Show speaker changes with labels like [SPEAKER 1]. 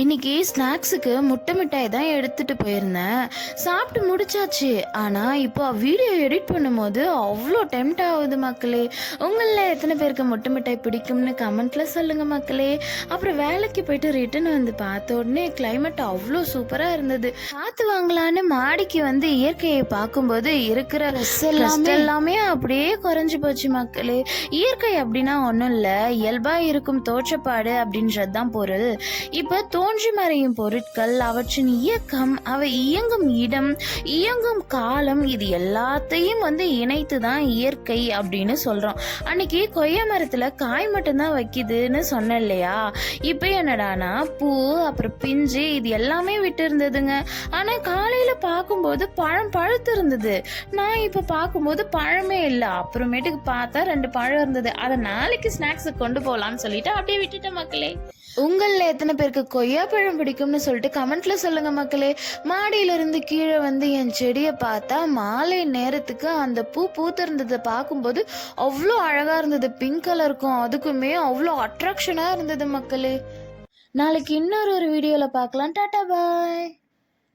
[SPEAKER 1] இன்னைக்கு ஸ்நாக்ஸுக்கு முட்டை மிட்டாய் தான் எடுத்துட்டு போயிருந்தேன். சாப்பிட்டு முடிச்சாச்சு. ஆனால் இப்போ வீடியோ எடிட் பண்ணும்போது அவ்வளோ டெம்ட் ஆகுது மக்களே. உங்களில் எத்தனை பேருக்கு முட்டை மிட்டாய் பிடிக்கும்னு கமெண்ட்டில் சொல்லுங்கள் மக்களே. அப்புறம் வேலைக்கு போயிட்டு ரிட்டன் வந்து பார்த்த உடனே கிளைமேட் அவ்வளோ சூப்பராக இருந்தது. காற்று வாங்கலான்னு மாடிக்கு வந்து இயற்கையை பார்க்கும்போது இருக்கிற எல்லாமே அப்படியே குறைஞ்சி போச்சு மக்களே. இயற்கை அப்படின்னா ஒன்றும் இல்லை, இயல்பாக இருக்கும் தோற்றப்பாடு அப்படின்றது தான் பொருள். இப்போ தோன்றி மறையும் பொருட்கள், அவற்றின் இயக்கம், அவை இயங்கும் இடம், இயங்கும் காலம், இது எல்லாத்தையும் வந்து இணைத்து தான் இயற்கை அப்படின்னு சொல்றோம். அன்னைக்கு கொய்யா மரத்துல காய் மட்டும்தான் வைக்குதுன்னு சொன்னேன் இல்லையா? இப்போ என்னடானா பூ அப்புறம் பிஞ்சு இது எல்லாமே விட்டு இருந்ததுங்க. ஆனா காலையில பார்க்கும்போது பழம் பழுத்து இருந்தது. நான் இப்போ பார்க்கும்போது பழமே இல்லை. அப்புறமேட்டுக்கு பார்த்தா 2 பழம் இருந்தது. அதை நாளைக்கு ஸ்நாக்ஸு கொண்டு போகலான்னு சொல்லிட்டு அப்படியே விட்டுட்டேன் மக்களே. உங்களில் எத்தனை பேருக்கு கொய்யாப்பழம் பிடிக்கும்னு சொல்லிட்டு கமெண்ட்ல சொல்லுங்க மக்களே. மாடியிலிருந்து கீழே வந்து என் செடியை பார்த்தா மாலை நேரத்துக்கு அந்த பூ பூத்திருந்ததை பார்க்கும்போது அவ்வளோ அழகா இருந்தது. பிங்க் கலருக்கும் அதுக்குமே அவ்வளோ அட்ராக்ஷனாக இருந்தது மக்களே. நாளைக்கு இன்னொரு வீடியோவில் பார்க்கலாம். டாடா பாய்.